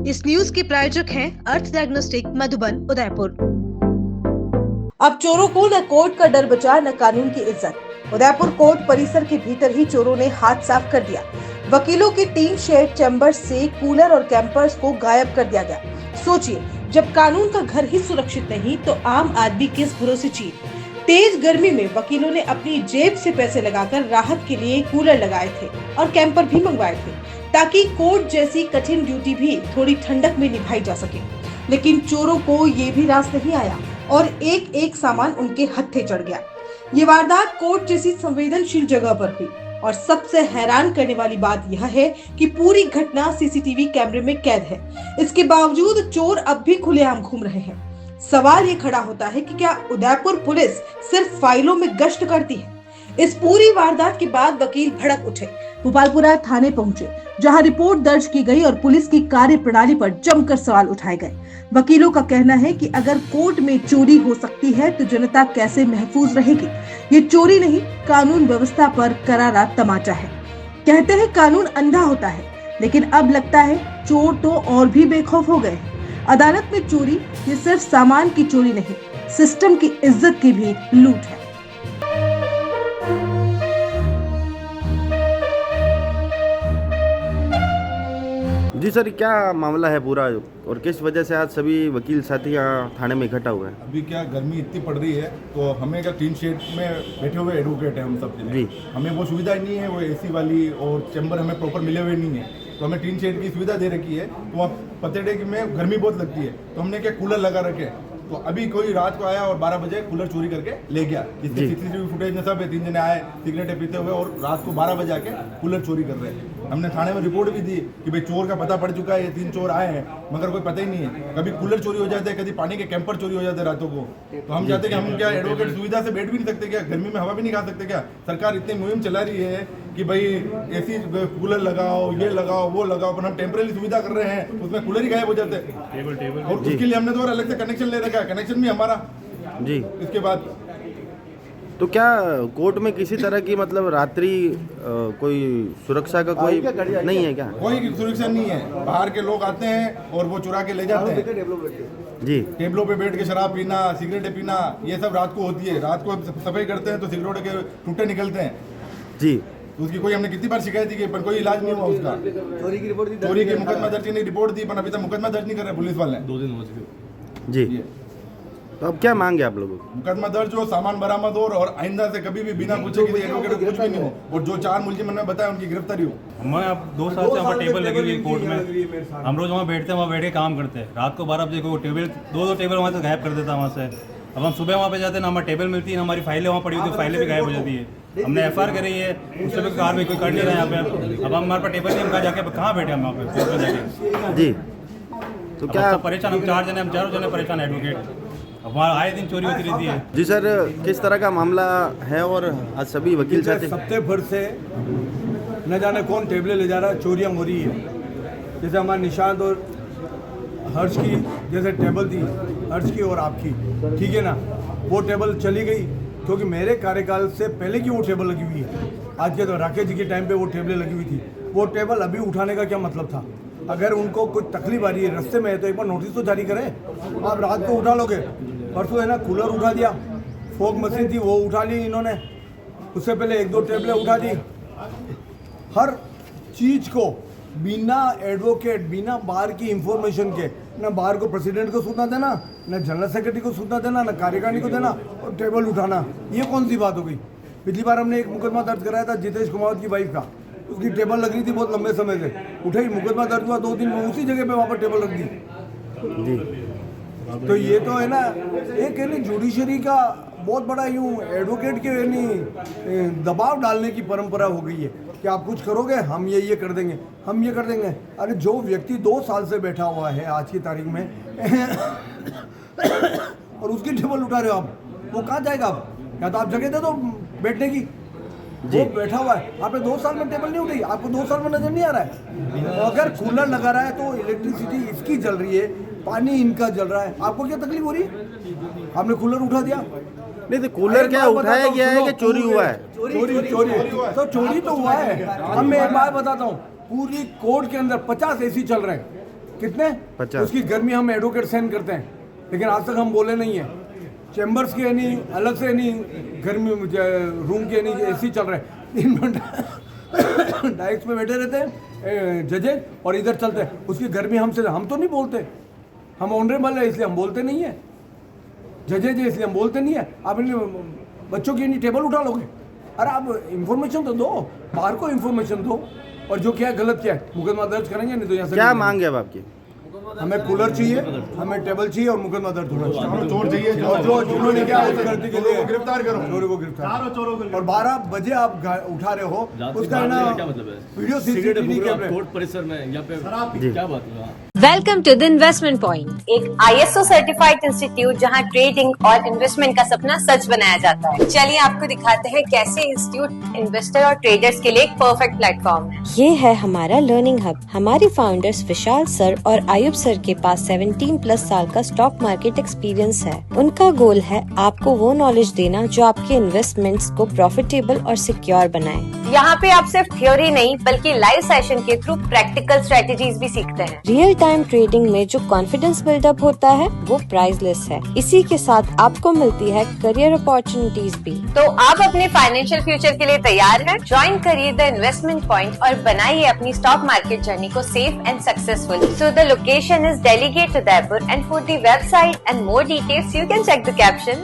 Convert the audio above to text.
इस न्यूज के प्रायोजक हैं अर्थ डायग्नोस्टिक मधुबन उदयपुर। अब चोरों को न कोर्ट का डर बचा न कानून की इज्जत। उदयपुर कोर्ट परिसर के भीतर ही चोरों ने हाथ साफ कर दिया। वकीलों की टीन शेड चैम्बर से कूलर और कैंपर्स को गायब कर दिया गया। सोचिए, जब कानून का घर ही सुरक्षित नहीं तो आम आदमी किस भरोसे जिए। तेज गर्मी में वकीलों ने अपनी जेब से पैसे लगाकर राहत के लिए कूलर लगाए थे और कैंपर भी मंगवाए थे, ताकि कोर्ट जैसी कठिन ड्यूटी भी थोड़ी ठंडक में निभाई जा सके। लेकिन चोरों को ये भी रास नहीं आया और एक एक सामान उनके हत्थे चढ़ गया। ये वारदात कोर्ट जैसी संवेदनशील जगह पर हुई और सबसे हैरान करने वाली बात यह है कि पूरी घटना सीसीटीवी कैमरे में कैद है। इसके बावजूद चोर अब भी खुलेआम घूम रहे हैं। सवाल ये खड़ा होता है कि क्या उदयपुर पुलिस सिर्फ फाइलों में गश्त करती है? इस पूरी वारदात के बाद वकील भड़क उठे, भोपालपुरा थाने पहुंचे, जहां रिपोर्ट दर्ज की गई और पुलिस की कार्य प्रणाली पर जमकर सवाल उठाए गए। वकीलों का कहना है कि अगर कोर्ट में चोरी हो सकती है तो जनता कैसे महफूज रहेगी? ये चोरी नहीं, कानून व्यवस्था पर करारा तमाचा है। कहते हैं कानून अंधा होता है, लेकिन अब लगता है चोर तो और भी बेखौफ हो गए हैं। अदालत में चोरी ये सिर्फ सामान की चोरी नहीं, सिस्टम की इज्जत की भी लूट है। जी सर, क्या मामला है पूरा और किस वजह से आज सभी वकील साथी यहाँ थाने में इकट्ठा हुए हैं? अभी क्या गर्मी इतनी पड़ रही है तो हमें क्या टीन शेड में बैठे हुए एडवोकेट हैं हम सब जी, हमें वो सुविधा नहीं है, वो एसी वाली और चैम्बर हमें प्रॉपर मिले हुए नहीं है, तो हमें टीन शेड की सुविधा दे रखी है। तो वहाँ पतेड़े में गर्मी बहुत लगती है तो हमने क्या कूलर लगा रखे। तो अभी कोई रात को आया और 12 बजे कूलर चोरी करके ले गया, जिसके सीसीटीवी फुटेज में सब है। 3 जने आए सिगरेटें पीते हुए और रात को 12 बजे आके कूलर चोरी कर रहे हैं। हमने थाने में रिपोर्ट भी दी कि भाई चोर का पता पड़ चुका है, ये 3 चोर आए हैं, मगर कोई पता ही नहीं है। कभी कूलर चोरी हो जाते हैं, कभी पानी के कैंपर चोरी हो जाते हैं रातों को। तो हम चाहते हैं कि हम क्या एडवोकेट सुविधा से बैठ भी नहीं सकते क्या? गर्मी में हवा भी नहीं खा सकते क्या? सरकार इतनी मुहिम चला रही है कि भाई एसी कूलर लगाओ, ये लगाओ, वो लगाओ, पर हम टेम्परेरी सुविधा कर रहे हैं, उसमें कूलर ही गायब हो जाते हैं। और उसके लिए हमने तो और अलग से कनेक्शन ले रखा है, कनेक्शन भी हमारा जी। इसके बाद तो क्या कोर्ट में किसी तरह की मतलब रात्रि कोई सुरक्षा का कोई नहीं है क्या? कोई सुरक्षा नहीं है। बाहर के लोग आते हैं और वो चुरा के ले जाते हैं जी। टेबलों पे बैठ के शराब पीना, सिगरेटें पीना, ये सब रात को होती है। रात को सफाई करते हैं तो सिगरेट के टूटे निकलते हैं जी। उसकी कोई हमने कितनी बार शिकायत की पर कोई इलाज नहीं हुआ उसका। चोरी की रिपोर्ट दी, चोरी की मुकदमा दर्ज नहीं, रिपोर्ट दी, पर अभी तक मुकदमा दर्ज नहीं कर रहे पुलिस वाले। 2 दिन हो चुके जी। तो अब क्या मांगे आप लोगों को? मुकदमा दर्ज हो, सामान बरामद हो और आइंदा से कभी भी बिना पूछे किसी एडवोकेट को कुछ भी नहीं हो, और जो 4 मुलजिम मैंने बताया उनकी गिरफ्तारी हो। मैं अब 2 साल से हमारा टेबल लगी हुई कोर्ट में, हम रोज वहाँ बैठते हैं, वहाँ बैठ के काम करते हैं। रात को 12 बजे को टेबल 2 टेबल वहाँ से गायब कर देता है वहाँ से। अब हम सुबह वहाँ पे जाते हैं ना, हमारी टेबल मिलती है ना, हमारी फाइलें वहाँ पड़ी हुई, फाइलें भी गायब हो जाती है। हमने FIR करी है, उससे भी कार्रवाई कोई कर नहीं रहा है यहाँ पे। अब हमारे पास टेबल नहीं, हम कहाँ जाके कहाँ बैठे हम वहाँ पे जाके जी। तो क्या परेशान, हम 4 जने, हम चारों जने परेशान है एडवोकेट। हमारा आए दिन चोरी होती रहती है जी। सर, किस तरह का मामला है और आज सभी वकील साथी? सप्ते भर से न जाने कौन टेबलें ले जा रहा है, चोरियां हो रही है। जैसे हमारे निशांत और हर्ष की जैसे टेबल थी, हर्ष की और आपकी, ठीक है ना, वो टेबल चली गई क्योंकि मेरे कार्यकाल से पहले की वो टेबल लगी हुई है। आज के तो राकेश जी के टाइम पे वो टेबलें लगी हुई थी। वो टेबल अभी उठाने का क्या मतलब था? अगर उनको कुछ तकलीफ आ रही है रास्ते में तो एक बार नोटिस तो जारी करें। आप रात को उठा लोगे, परसों है ना कूलर उठा दिया, फोक मशीन थी वो उठा ली इन्होंने, उससे पहले 1-2 टेबलें उठा दी। हर चीज़ को बिना एडवोकेट, बिना बाहर की इंफॉर्मेशन के, ना बाहर को प्रेसिडेंट को सूचना देना, ना जनरल सेक्रेटरी को सूचना देना, ना कार्यकारिणी को देना और टेबल उठाना, ये कौन सी बात हो गई? पिछली बार हमने एक मुकदमा दर्ज कराया था जितेश कुमार की वाइफ का, उसकी टेबल लग रही थी बहुत लंबे समय से, उठाई, मुकदमा दर्ज हुआ, 2 दिन में उसी जगह पे वहाँ पर टेबल रख दी जी। तो ये तो है ना, एक है ना जुडिशरी का बहुत बड़ा यूँ एडवोकेट के यानी दबाव डालने की परंपरा हो गई है कि आप कुछ करोगे हम ये कर देंगे, हम ये कर देंगे। अरे जो व्यक्ति 2 साल से बैठा हुआ है आज की तारीख में और उसकी टेबल उठा रहे हो आप, वो कहाँ जाएगा? आप या तो आप जगह दे दो बैठने की, वो बैठा हुआ है, आपने 2 साल में टेबल नहीं उठाई, आपको 2 साल में नजर नहीं आ रहा है। अगर कूलर लगा रहा है तो इलेक्ट्रिसिटी इसकी जल रही है, पानी इनका जल रहा है, आपको क्या तकलीफ हो रही है? आपने कूलर उठा दिया। नहीं तो कूलर क्या उठाया गया है कि चोरी हुआ है? चोरी तो हुआ है। अब मैं एक बात बताता हूँ, पूरी कोर्ट के अंदर 50 AC चल रहे हैं, कितने 50। उसकी गर्मी हम एडवोकेट सहन करते हैं, लेकिन आज तक हम बोले नहीं है। चैम्बर्स के नहीं अलग से नहीं, गर्मी रूम के नहीं एसी चल रहे हैं 3 घंटा डाइक्स में बैठे रहते हैं जजेज और इधर चलते हैं। उसकी गर्मी हमसे, हम तो नहीं बोलते, हम ऑनरेबल है इसलिए हम बोलते नहीं है, जजेज है इसलिए हम बोलते नहीं है। आप बच्चों की नहीं टेबल उठा लोगे? अरे आप इंफॉर्मेशन तो दो, बाहर को इंफॉर्मेशन दो, और जो क्या है गलत क्या है मुकदमा दर्ज करेंगे, नहीं तो यहाँ से क्या मांग है अब आपकी? हमें कूलर चाहिए, हमें टेबल चाहिए और मुकदमा दर्ज होना चाहिए। चोर चाहिए, और जो जिन्होंने क्या उस गलती के लिए गिरफ्तार करो, चोरी को गिरफ्तार। और 12 बजे आप उठा रहे हो, उसका है ना वीडियो सीसीटीवी कैमरे कोर्ट परिसर में यहाँ पे क्या बात है? Welcome to the investment point, एक ISO सर्टिफाइड इंस्टीट्यूट जहां ट्रेडिंग और इन्वेस्टमेंट का सपना सच बनाया जाता है। चलिए आपको दिखाते हैं कैसे इंस्टीट्यूट इन्वेस्टर और ट्रेडर्स के लिए एक परफेक्ट प्लेटफॉर्म है। ये है हमारा लर्निंग हब। हमारे फाउंडर्स विशाल सर और आयुब सर के पास 17+ साल का स्टॉक मार्केट एक्सपीरियंस है। उनका गोल है आपको वो नॉलेज देना जो आपके इन्वेस्टमेंट्स को प्रॉफिटेबल और सिक्योर बनाए। यहाँ पे आप सिर्फ थ्योरी नहीं बल्कि लाइव सेशन के थ्रू प्रैक्टिकल स्ट्रेटेजीज भी सीखते हैं। रियल टाइम ट्रेडिंग में जो कॉन्फिडेंस बिल्डअप होता है वो प्राइसलेस है। इसी के साथ आपको मिलती है करियर अपॉर्चुनिटीज भी। तो आप अपने फाइनेंशियल फ्यूचर के लिए तैयार हैं? ज्वाइन करिए द इन्वेस्टमेंट पॉइंट और बनाइए अपनी स्टॉक मार्केट जर्नी को safe and successful. So the location is Delegate Udaipur, and for the website and more details you can check the caption.